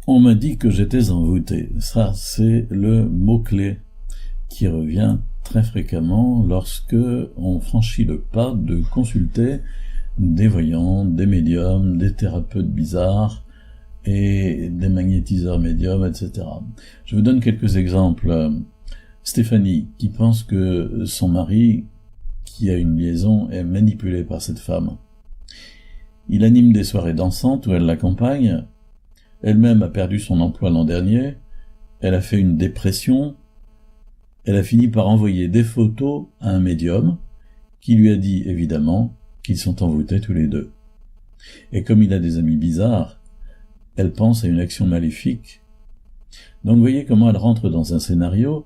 On m'a dit que j'étais envoûté. Ça, c'est le mot-clé qui revient très fréquemment lorsque on franchit le pas de consulter des voyants, des médiums, des thérapeutes bizarres et des magnétiseurs médiums, etc. Je vous donne quelques exemples. Stéphanie, qui pense que son mari, qui a une liaison, est manipulé par cette femme. Il anime des soirées dansantes où elle l'accompagne. Elle-même a perdu son emploi l'an dernier. Elle a fait une dépression. Elle a fini par envoyer des photos à un médium qui lui a dit, évidemment, qu'ils sont envoûtés tous les deux. Et comme il a des amis bizarres, elle pense à une action maléfique. Donc vous voyez comment elle rentre dans un scénario,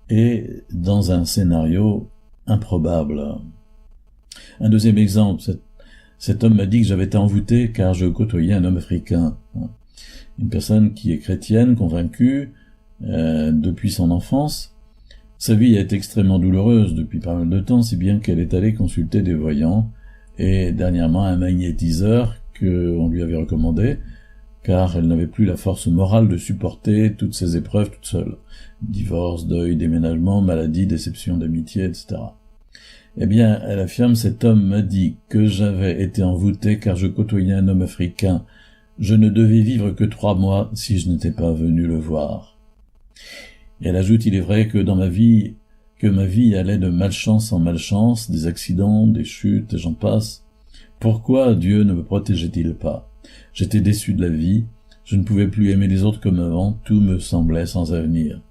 et dans un scénario improbable. Un deuxième exemple, cet homme m'a dit que j'avais été envoûté car je côtoyais un homme africain. Une personne qui est chrétienne, convaincue, depuis son enfance. Sa vie a été extrêmement douloureuse depuis pas mal de temps, si bien qu'elle est allée consulter des voyants et dernièrement un magnétiseur qu'on lui avait recommandé, car elle n'avait plus la force morale de supporter toutes ces épreuves toute seule. Divorce, deuil, déménagement, maladie, déception d'amitié, etc. Eh bien, elle affirme, cet homme m'a dit que j'avais été envoûté car je côtoyais un homme africain. Je ne devais vivre que 3 mois si je n'étais pas venu le voir. Et elle ajoute, il est vrai que ma vie allait de malchance en malchance, des accidents, des chutes, et j'en passe. Pourquoi Dieu ne me protégeait-il pas? J'étais déçu de la vie, je ne pouvais plus aimer les autres comme avant, tout me semblait sans avenir.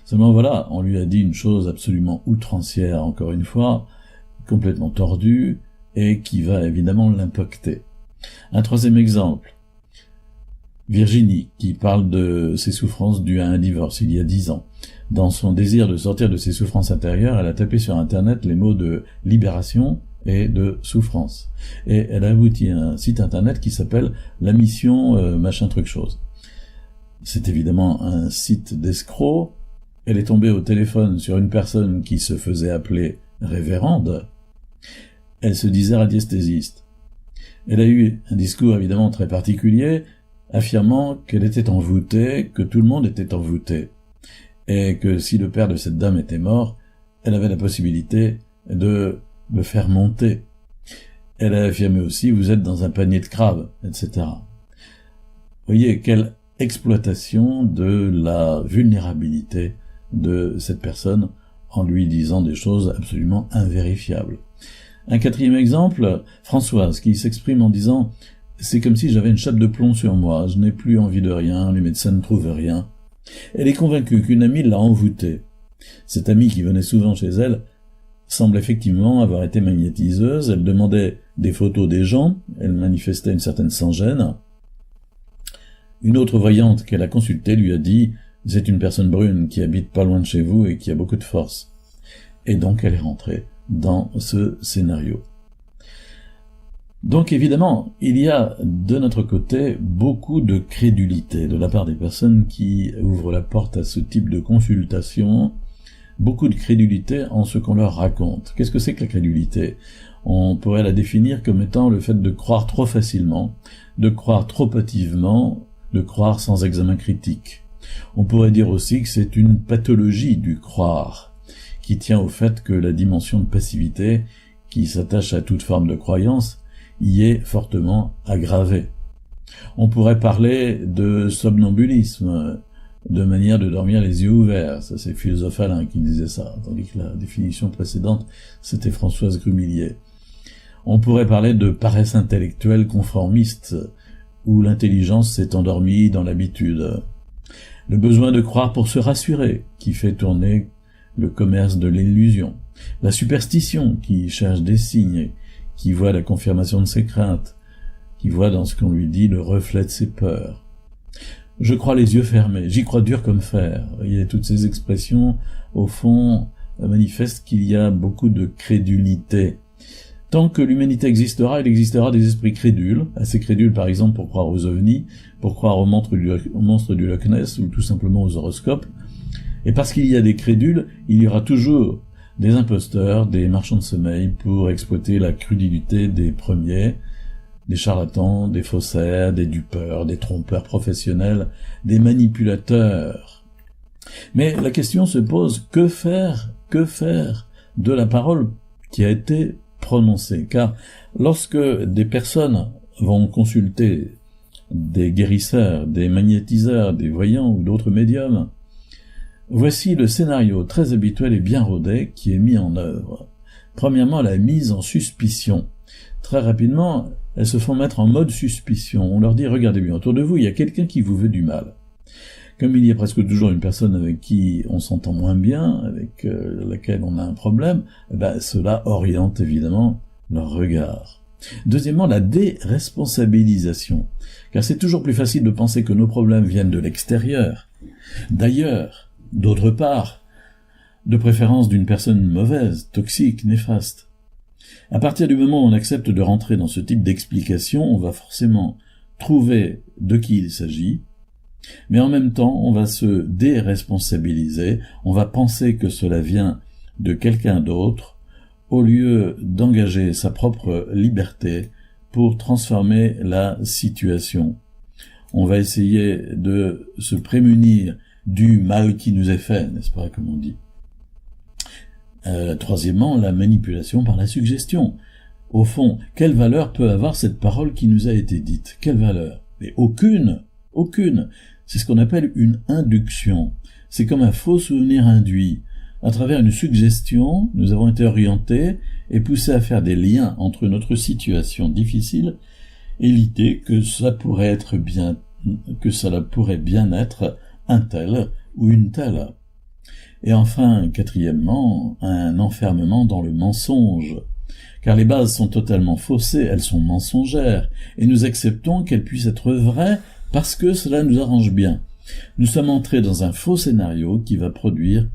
Seulement voilà, on lui a dit une chose absolument outrancière, encore une fois, complètement tordue, et qui va évidemment l'impacter. Un troisième exemple. Virginie, qui parle de ses souffrances dues à un divorce il y a 10 ans. Dans son désir de sortir de ses souffrances intérieures, elle a tapé sur Internet les mots de libération et de souffrance. Et elle a abouti à un site Internet qui s'appelle La Mission machin truc chose. C'est évidemment un site d'escrocs. Elle est tombée au téléphone sur une personne qui se faisait appeler révérende. Elle se disait radiesthésiste. Elle a eu un discours évidemment très particulier, affirmant qu'elle était envoûtée, que tout le monde était envoûté, et que si le père de cette dame était mort, elle avait la possibilité de le faire monter. Elle a affirmé aussi, vous êtes dans un panier de crabes, etc. Vous voyez, quelle exploitation de la vulnérabilité de cette personne en lui disant des choses absolument invérifiables. Un quatrième exemple, Françoise, qui s'exprime en disant « C'est comme si j'avais une chape de plomb sur moi, je n'ai plus envie de rien, les médecins ne trouvent rien. » Elle est convaincue qu'une amie l'a envoûtée. Cette amie qui venait souvent chez elle semble effectivement avoir été magnétiseuse, elle demandait des photos des gens, elle manifestait une certaine sans-gêne. Une autre voyante qu'elle a consultée lui a dit « C'est une personne brune qui habite pas loin de chez vous et qui a beaucoup de force. » Et donc elle est rentrée dans ce scénario. Donc évidemment, il y a de notre côté beaucoup de crédulité de la part des personnes qui ouvrent la porte à ce type de consultation, beaucoup de crédulité en ce qu'on leur raconte. Qu'est-ce que c'est que la crédulité? On pourrait la définir comme étant le fait de croire trop facilement, de croire trop hâtivement, de croire sans examen critique. On pourrait dire aussi que c'est une pathologie du croire, qui tient au fait que la dimension de passivité, qui s'attache à toute forme de croyance, y est fortement aggravée. On pourrait parler de somnambulisme, de manière de dormir les yeux ouverts. Ça, c'est philosophe Alain qui disait ça, tandis que la définition précédente, c'était Françoise Grumillier. On pourrait parler de paresse intellectuelle conformiste, où l'intelligence s'est endormie dans l'habitude. Le besoin de croire pour se rassurer, qui fait tourner le commerce de l'illusion. La superstition, qui cherche des signes, qui voit la confirmation de ses craintes, qui voit dans ce qu'on lui dit le reflet de ses peurs. Je crois les yeux fermés, j'y crois dur comme fer. Il y a toutes ces expressions, au fond, manifestent qu'il y a beaucoup de crédulité. Tant que l'humanité existera, il existera des esprits crédules, assez crédules par exemple pour croire aux ovnis, pour croire aux monstres du Loch Ness ou tout simplement aux horoscopes. Et parce qu'il y a des crédules, il y aura toujours des imposteurs, des marchands de sommeil pour exploiter la crudité des premiers, des charlatans, des faussaires, des dupeurs, des trompeurs professionnels, des manipulateurs. Mais la question se pose, que faire de la parole qui a été prononcée? Car lorsque des personnes vont consulter des guérisseurs, des magnétiseurs, des voyants ou d'autres médiums, voici le scénario très habituel et bien rodé qui est mis en œuvre. Premièrement, la mise en suspicion. Très rapidement, elles se font mettre en mode suspicion. On leur dit, regardez bien, autour de vous, il y a quelqu'un qui vous veut du mal. Comme il y a presque toujours une personne avec qui on s'entend moins bien, avec laquelle on a un problème, cela oriente évidemment leur regard. Deuxièmement, la déresponsabilisation. Car c'est toujours plus facile de penser que nos problèmes viennent de l'extérieur, d'ailleurs, d'autre part, de préférence d'une personne mauvaise, toxique, néfaste. À partir du moment où on accepte de rentrer dans ce type d'explication, on va forcément trouver de qui il s'agit, mais en même temps, on va se déresponsabiliser, on va penser que cela vient de quelqu'un d'autre, au lieu d'engager sa propre liberté pour transformer la situation. On va essayer de se prémunir du mal qui nous est fait, n'est-ce pas, comme on dit. Troisièmement, la manipulation par la suggestion. Au fond, quelle valeur peut avoir cette parole qui nous a été dite? Quelle valeur? Mais aucune. C'est ce qu'on appelle une induction. C'est comme un faux souvenir induit. À travers une suggestion, nous avons été orientés et poussés à faire des liens entre notre situation difficile et l'idée que cela pourrait bien être un tel ou une telle. Et enfin, quatrièmement, un enfermement dans le mensonge. Car les bases sont totalement faussées, elles sont mensongères, et nous acceptons qu'elles puissent être vraies parce que cela nous arrange bien. Nous sommes entrés dans un faux scénario qui va produire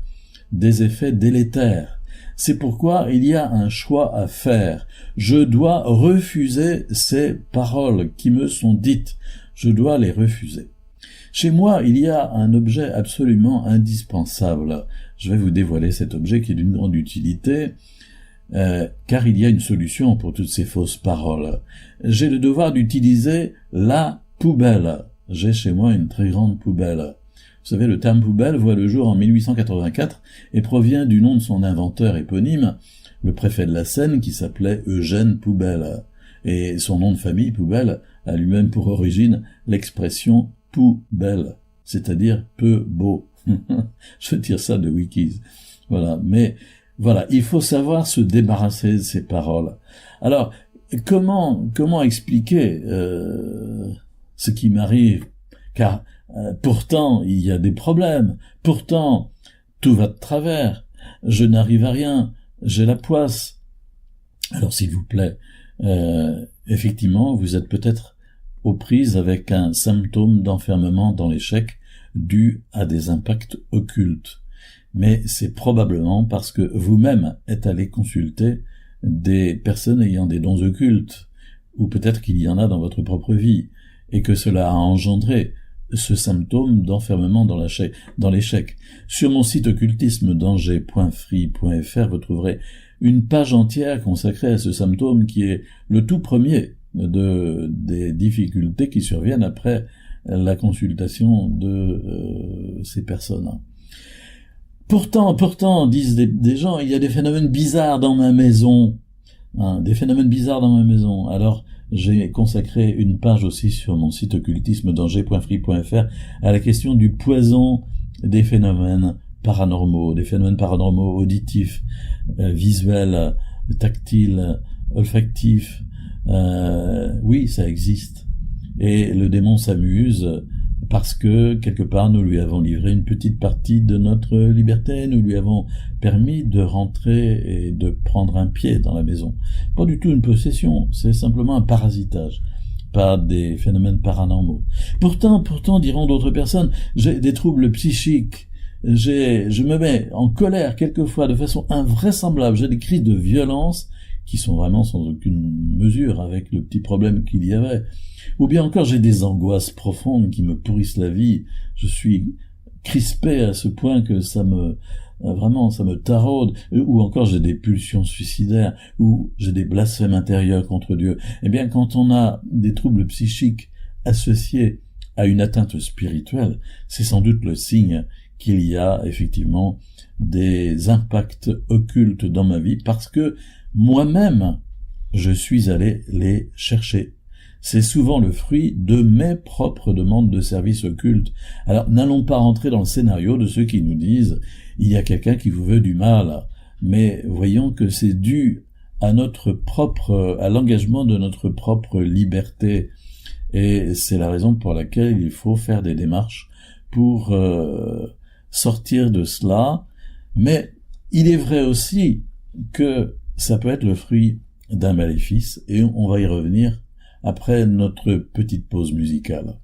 des effets délétères. C'est pourquoi il y a un choix à faire. Je dois refuser ces paroles qui me sont dites. Je dois les refuser. Chez moi, il y a un objet absolument indispensable. Je vais vous dévoiler cet objet qui est d'une grande utilité, car il y a une solution pour toutes ces fausses paroles. J'ai le devoir d'utiliser la poubelle. J'ai chez moi une très grande poubelle. Vous savez, le terme poubelle voit le jour en 1884 et provient du nom de son inventeur éponyme, le préfet de la Seine, qui s'appelait Eugène Poubelle. Et son nom de famille, Poubelle, a lui-même pour origine l'expression poubelle, c'est-à-dire peu beau. Je tire ça de Wikis. Voilà, mais voilà, il faut savoir se débarrasser de ces paroles. Alors, comment expliquer ce qui m'arrive? Car pourtant, il y a des problèmes. Pourtant, tout va de travers. Je n'arrive à rien. J'ai la poisse. Alors, s'il vous plaît, effectivement, vous êtes peut-être aux prises avec un symptôme d'enfermement dans l'échec dû à des impacts occultes. Mais c'est probablement parce que vous-même êtes allé consulter des personnes ayant des dons occultes, ou peut-être qu'il y en a dans votre propre vie, et que cela a engendré ce symptôme d'enfermement dans l'échec. Sur mon site occultismedanger.free.fr, vous trouverez une page entière consacrée à ce symptôme qui est le tout premier des difficultés qui surviennent après la consultation de ces personnes. Pourtant, disent des gens, il y a des phénomènes bizarres dans ma maison. Des phénomènes bizarres dans ma maison. Alors, j'ai consacré une page aussi sur mon site occultismedanger.free.fr à la question du poison des phénomènes paranormaux auditifs, visuels, tactiles, olfactifs. Oui, ça existe. Et le démon s'amuse parce que, quelque part, nous lui avons livré une petite partie de notre liberté, nous lui avons permis de rentrer et de prendre un pied dans la maison. Pas du tout une possession, c'est simplement un parasitage, pas des phénomènes paranormaux. Pourtant, diront d'autres personnes, j'ai des troubles psychiques, je me mets en colère quelquefois de façon invraisemblable, j'ai des crises de violence qui sont vraiment sans aucune mesure avec le petit problème qu'il y avait. Ou bien encore, j'ai des angoisses profondes qui me pourrissent la vie. Je suis crispé à ce point que ça me vraiment ça me taraude, ou encore j'ai des pulsions suicidaires, ou j'ai des blasphèmes intérieurs contre Dieu. Eh bien, quand on a des troubles psychiques associés à une atteinte spirituelle, c'est sans doute le signe qu'il y a effectivement des impacts occultes dans ma vie, parce que moi-même, je suis allé les chercher. C'est souvent le fruit de mes propres demandes de services occultes. Alors, n'allons pas rentrer dans le scénario de ceux qui nous disent « il y a quelqu'un qui vous veut du mal », mais voyons que c'est dû à à l'engagement de notre propre liberté. Et c'est la raison pour laquelle il faut faire des démarches pour sortir de cela. Mais il est vrai aussi que ça peut être le fruit d'un maléfice, et on va y revenir après notre petite pause musicale.